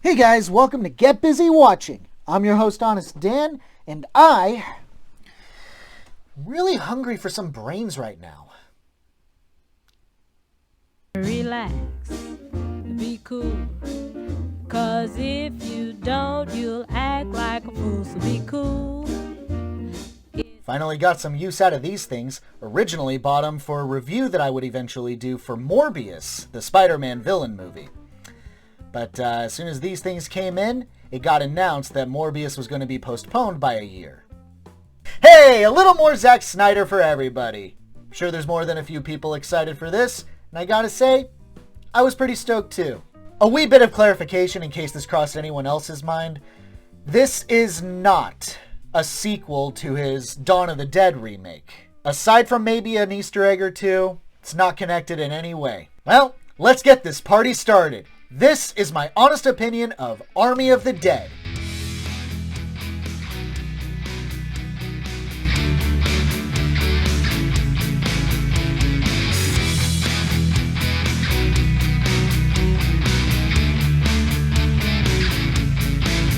Hey guys, welcome to Get Busy Watching. I'm your host, Honest Dan, and I'm really hungry for some brains right now. Relax, be cool, 'cause if you don't, you'll act like a fool, so be cool. Finally got some use out of these things. Originally bought them for a review that I would eventually do for Morbius, the Spider-Man villain movie. But as soon as these things came in, it got announced that Morbius was going to be postponed by a year. Hey, a little more Zack Snyder for everybody. I'm sure there's more than a few people excited for this, and I gotta say, I was pretty stoked too. A wee bit of clarification in case this crossed anyone else's mind. This is not a sequel to his Dawn of the Dead remake. Aside from maybe an Easter egg or two, it's not connected in any way. Well, let's get this party started. This is my honest opinion of Army of the Dead.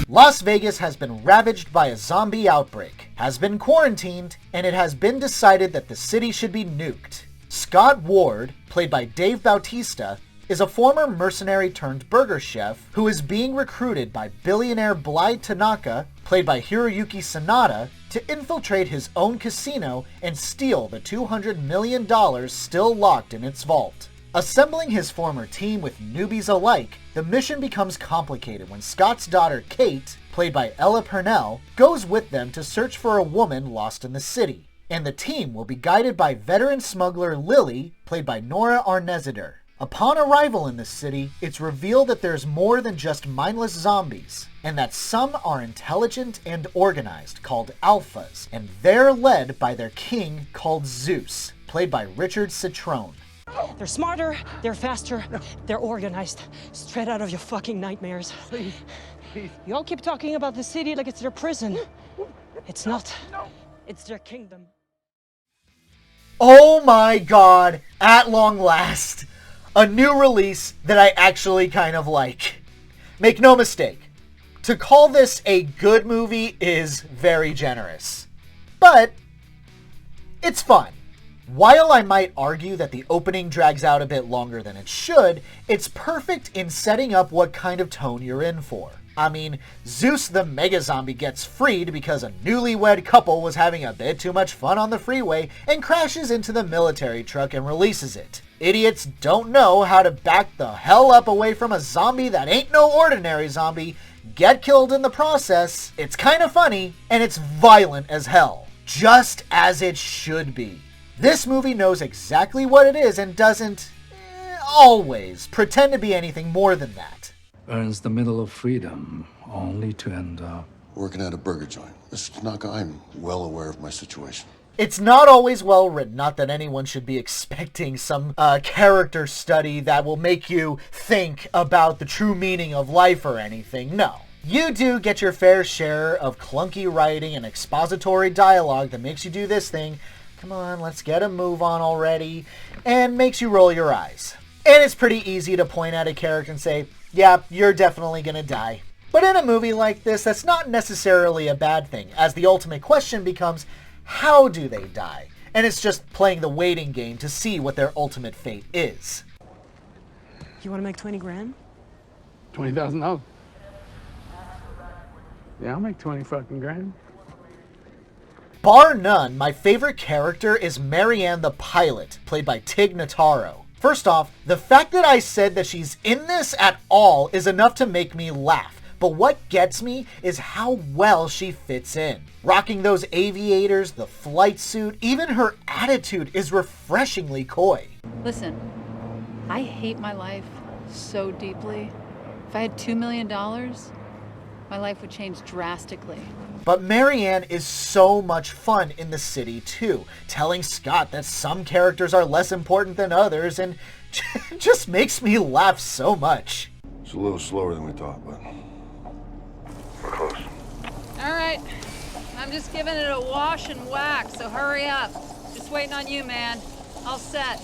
Las Vegas has been ravaged by a zombie outbreak, has been quarantined, and it has been decided that the city should be nuked. Scott Ward, played by Dave Bautista, is a former mercenary turned burger chef who is being recruited by billionaire Bly Tanaka, played by Hiroyuki Sanada, to infiltrate his own casino and steal the $200 million still locked in its vault. Assembling his former team with newbies alike, the mission becomes complicated when Scott's daughter Kate, played by Ella Purnell, goes with them to search for a woman lost in the city. And the team will be guided by veteran smuggler Lily, played by Nora Arnezeder. Upon arrival in the city, it's revealed that there's more than just mindless zombies, and that some are intelligent and organized, called alphas, and they're led by their king called Zeus, played by Richard Citrone. They're smarter, they're faster, they're organized. Straight out of your fucking nightmares. Please. You all keep talking about the city like it's their prison. It's not. It's their kingdom. Oh my god, at long last, a new release that I actually kind of like. Make no mistake, to call this a good movie is very generous. But it's fun. While I might argue that the opening drags out a bit longer than it should, it's perfect in setting up what kind of tone you're in for. I mean, Zeus the Mega Zombie gets freed because a newlywed couple was having a bit too much fun on the freeway and crashes into the military truck and releases it. Idiots don't know how to back the hell up away from a zombie that ain't no ordinary zombie, get killed in the process. It's kind of funny, and it's violent as hell. Just as it should be. This movie knows exactly what it is and doesn't, always, pretend to be anything more than that. Earns the middle of freedom, only to end up working at a burger joint. Mr. Tanaka, I'm well aware of my situation. It's not always well written, not that anyone should be expecting some character study that will make you think about the true meaning of life or anything, no. You do get your fair share of clunky writing and expository dialogue that makes you do this thing, come on, let's get a move on already, and makes you roll your eyes. And it's pretty easy to point at a character and say, yeah, you're definitely gonna die. But in a movie like this, that's not necessarily a bad thing, as the ultimate question becomes, how do they die? And it's just playing the waiting game to see what their ultimate fate is. You wanna make 20 grand? $20,000. Yeah, I'll make 20 fucking grand. Bar none, my favorite character is Marianne the pilot, played by Tig Notaro. First off, the fact that I said that she's in this at all is enough to make me laugh. But what gets me is how well she fits in. Rocking those aviators, the flight suit, even her attitude is refreshingly coy. Listen, I hate my life so deeply. If I had $2 million, my life would change drastically. But Marianne is so much fun in the city too, telling Scott that some characters are less important than others, and just makes me laugh so much. It's a little slower than we thought, but we're close. All right, I'm just giving it a wash and whack, so hurry up. Just waiting on you, man. All set.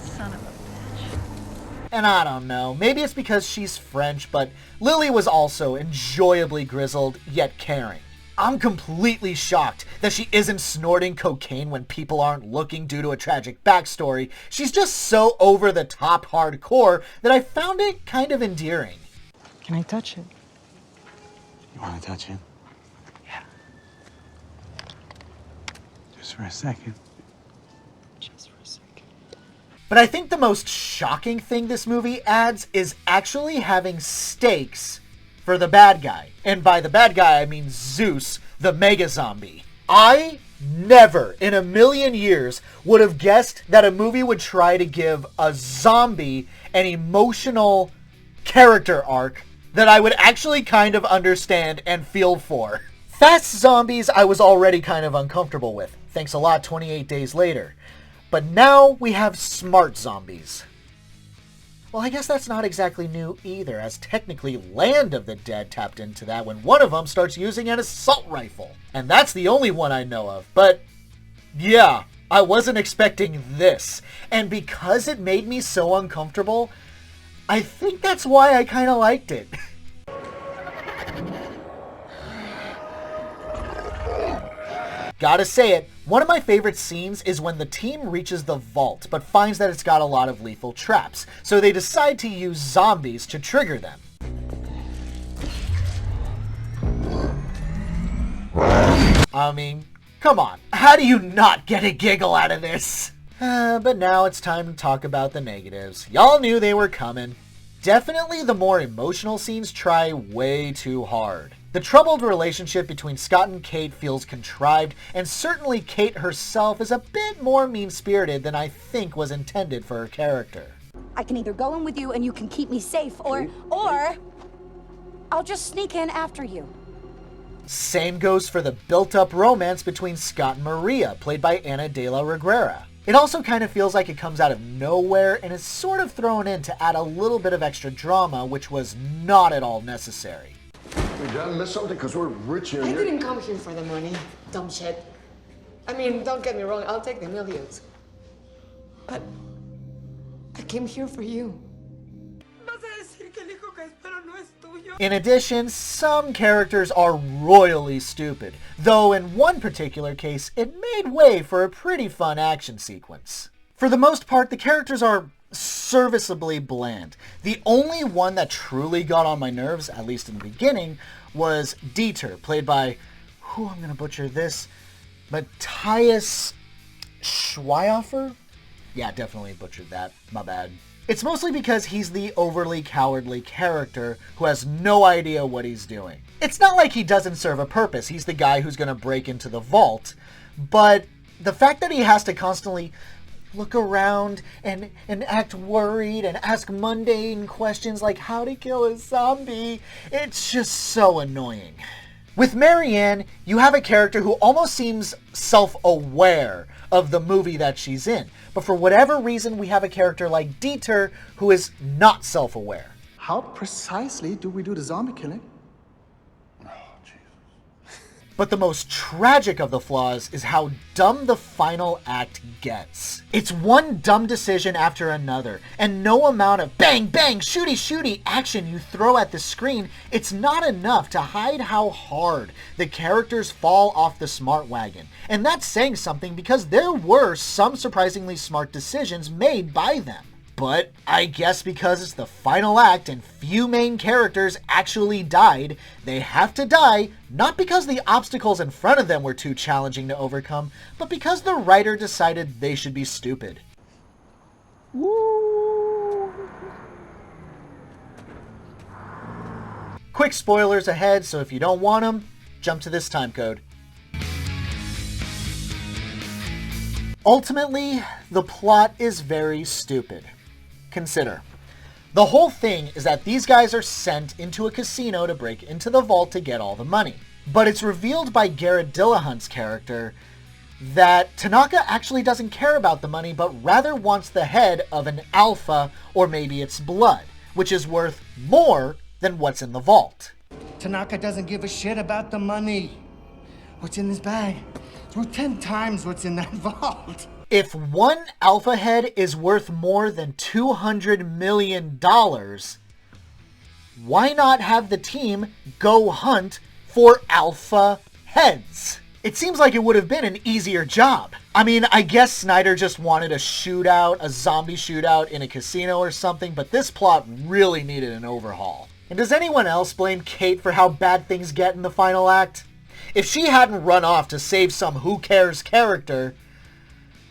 Son of a bitch. And I don't know, maybe it's because she's French, but Lily was also enjoyably grizzled, yet caring. I'm completely shocked that she isn't snorting cocaine when people aren't looking due to a tragic backstory. She's just so over-the-top hardcore that I found it kind of endearing. Can I touch it? You want to touch it? Yeah. Just for a second. Just for a second. But I think the most shocking thing this movie adds is actually having stakes for the bad guy. And by the bad guy, I mean Zeus, the mega zombie. I never in a million years would have guessed that a movie would try to give a zombie an emotional character arc that I would actually kind of understand and feel for. Fast zombies I was already kind of uncomfortable with. Thanks a lot, 28 Days Later. But now we have smart zombies. Well, I guess that's not exactly new either, as technically Land of the Dead tapped into that when one of them starts using an assault rifle. And that's the only one I know of. But yeah, I wasn't expecting this. And because it made me so uncomfortable, I think that's why I kind of liked it. Gotta say it, one of my favorite scenes is when the team reaches the vault, but finds that it's got a lot of lethal traps, so they decide to use zombies to trigger them. I mean, come on, how do you not get a giggle out of this? But now it's time to talk about the negatives. Y'all knew they were coming. Definitely the more emotional scenes try way too hard. The troubled relationship between Scott and Kate feels contrived, and certainly Kate herself is a bit more mean-spirited than I think was intended for her character. I can either go in with you and you can keep me safe, or I'll just sneak in after you. Same goes for the built-up romance between Scott and Maria, played by Ana de la Reguera. It also kind of feels like it comes out of nowhere and is sort of thrown in to add a little bit of extra drama, which was not at all necessary. We done miss something because we're rich here. I didn't come here for the money, dumb shit. I mean, don't get me wrong, I'll take the millions. But I came here for you. In addition, some characters are royally stupid, though in one particular case, it made way for a pretty fun action sequence. For the most part, the characters are serviceably bland. The only one that truly got on my nerves, at least in the beginning, was Dieter, played by, I'm gonna butcher this, Matthias Schweihofer? Yeah, definitely butchered that, my bad. It's mostly because he's the overly cowardly character who has no idea what he's doing. It's not like he doesn't serve a purpose, he's the guy who's gonna break into the vault, but the fact that he has to constantly look around and act worried and ask mundane questions like how to kill a zombie, it's just so annoying. With Marianne, you have a character who almost seems self-aware of the movie that she's in. But for whatever reason, we have a character like Dieter who is not self-aware. How precisely do we do the zombie killing? But the most tragic of the flaws is how dumb the final act gets. It's one dumb decision after another, and no amount of bang, bang, shooty, shooty action you throw at the screen, it's not enough to hide how hard the characters fall off the smart wagon. And that's saying something because there were some surprisingly smart decisions made by them. But I guess because it's the final act and few main characters actually died, they have to die, not because the obstacles in front of them were too challenging to overcome, but because the writer decided they should be stupid. Woo! Quick spoilers ahead, so if you don't want them, jump to this time code. Ultimately, the plot is very stupid. Consider. The whole thing is that these guys are sent into a casino to break into the vault to get all the money. But it's revealed by Garrett Dillahunt's character that Tanaka actually doesn't care about the money, but rather wants the head of an alpha, or maybe its blood, which is worth more than what's in the vault. Tanaka doesn't give a shit about the money. What's in this bag? It's worth 10 times what's in that vault. If one alpha head is worth more than $200 million, why not have the team go hunt for alpha heads? It seems like it would have been an easier job. I mean, I guess Snyder just wanted a shootout, a zombie shootout in a casino or something, but this plot really needed an overhaul. And does anyone else blame Kate for how bad things get in the final act? If she hadn't run off to save some who cares character,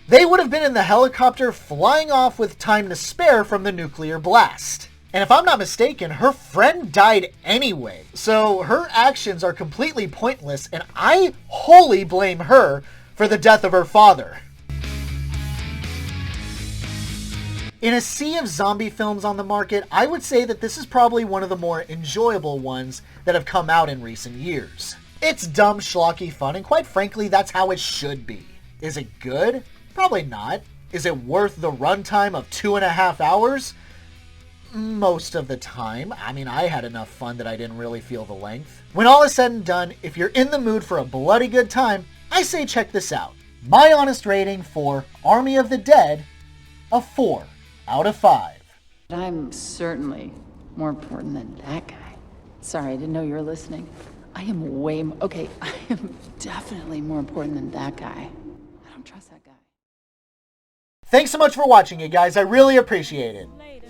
they would have been in the helicopter flying off with time to spare from the nuclear blast. And if I'm not mistaken, her friend died anyway. So her actions are completely pointless, and I wholly blame her for the death of her father. In a sea of zombie films on the market, I would say that this is probably one of the more enjoyable ones that have come out in recent years. It's dumb, schlocky fun, and quite frankly, that's how it should be. Is it good? Probably not. Is it worth the runtime of 2.5 hours? Most of the time. I mean, I had enough fun that I didn't really feel the length. When all is said and done, if you're in the mood for a bloody good time, I say check this out. My honest rating for Army of the Dead, a 4 out of 5. I'm certainly more important than that guy. Sorry, I didn't know you were listening. I am okay, I am definitely more important than that guy. I don't trust that guy. Thanks so much for watching it, guys. I really appreciate it.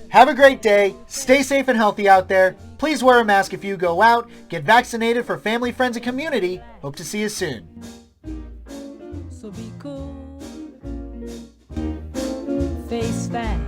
Have a great day. Stay safe and healthy out there. Please wear a mask if you go out. Get vaccinated for family, friends, and community. Hope to see you soon. So be cool. Face facts.